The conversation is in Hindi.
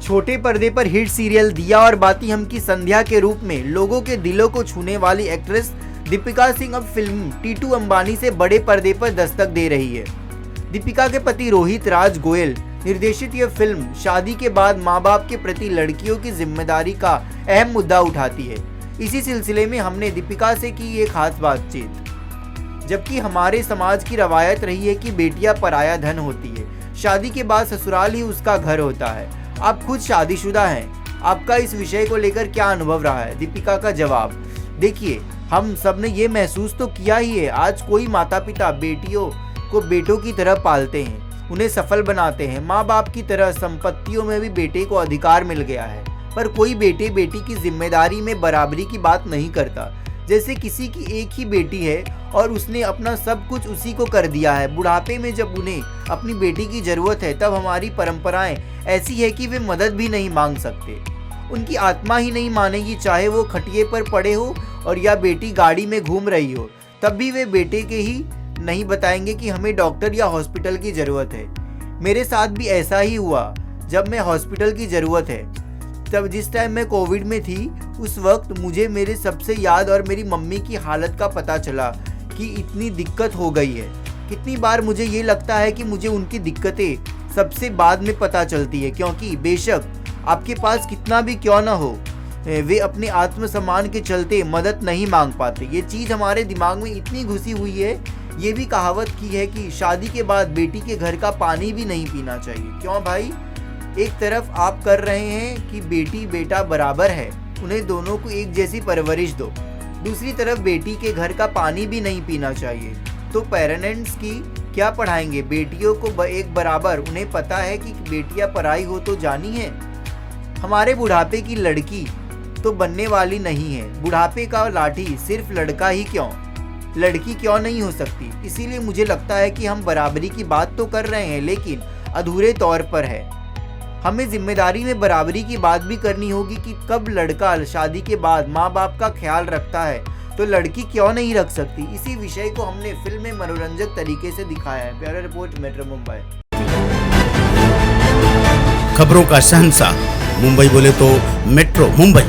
छोटे पर्दे पर हिट सीरियल दिया और बाती हम की संध्या के रूप में लोगों के दिलों को छूने वाली एक्ट्रेस दीपिका सिंह अब फिल्म टीटू अंबानी से बड़े पर्दे पर दस्तक दे रही है। दीपिका के पति रोहित राज गोयल निर्देशित यह फिल्म शादी के बाद माँ बाप के प्रति लड़कियों की जिम्मेदारी का अहम मुद्दा उठाती है। इसी सिलसिले में हमने दीपिका से की एक खास बातचीत। जबकि हमारे समाज की रवायत रही है कि बेटियां पराया धन होती है, शादी के बाद ससुराल ही उसका घर होता है। आप खुद शादीशुदा हैं, आपका इस विषय को लेकर क्या अनुभव रहा है? दीपिका का जवाब, देखिए हम सब ने ये महसूस तो किया ही है। आज कोई माता पिता बेटियों को बेटों की तरह पालते हैं, उन्हें सफल बनाते हैं। माँ बाप की तरह संपत्तियों में भी बेटे को अधिकार मिल गया है, पर कोई बेटे बेटी की जिम्मेदारी में बराबरी की बात नहीं करता। जैसे किसी की एक ही बेटी है और उसने अपना सब कुछ उसी को कर दिया है। बुढ़ापे में जब उन्हें अपनी बेटी की जरूरत है, तब हमारी परंपराएं ऐसी है कि वे मदद भी नहीं मांग सकते। उनकी आत्मा ही नहीं मानेगी, चाहे वो खटिए पर पड़े हो और या बेटी गाड़ी में घूम रही हो, तब भी वे बेटे के ही नहीं बताएंगे कि हमें डॉक्टर या हॉस्पिटल की ज़रूरत है। मेरे साथ भी ऐसा ही हुआ। जब मैं हॉस्पिटल की ज़रूरत है, तब जिस टाइम मैं कोविड में थी, उस वक्त मुझे मेरे सबसे याद और मेरी मम्मी की हालत का पता चला कि इतनी दिक्कत हो गई है। कितनी बार मुझे ये लगता है कि मुझे उनकी दिक्कतें सबसे बाद में पता चलती है, क्योंकि बेशक आपके पास कितना भी क्यों ना हो, वे अपने आत्मसम्मान के चलते मदद नहीं मांग पाते। ये चीज़ हमारे दिमाग में इतनी घुसी हुई है। ये भी कहावत की है कि शादी के बाद बेटी के घर का पानी भी नहीं पीना चाहिए। क्यों भाई? एक तरफ आप कर रहे हैं कि बेटी बेटा बराबर है, उन्हें दोनों को एक जैसी परवरिश दो, दूसरी तरफ बेटी के घर का पानी भी नहीं पीना चाहिए। तो पेरेंट्स की क्या पढ़ाएंगे बेटियों को एक बराबर? उन्हें पता है कि बेटियां पराई हो तो जानी है। हमारे बुढ़ापे की लड़की तो बनने वाली नहीं है। बुढ़ापे का लाठी सिर्फ लड़का ही क्यों, लड़की क्यों नहीं हो सकती? इसीलिए मुझे लगता है कि हम बराबरी की बात तो कर रहे हैं, लेकिन अधूरे तौर पर है। हमें जिम्मेदारी में बराबरी की बात भी करनी होगी कि कब लड़का शादी के बाद माँ बाप का ख्याल रखता है तो लड़की क्यों नहीं रख सकती। इसी विषय को हमने फिल्म में मनोरंजक तरीके से दिखाया है। Bureau report, metro Mumbai. खबरों का शहंशाह, मुंबई बोले तो मेट्रो मुंबई।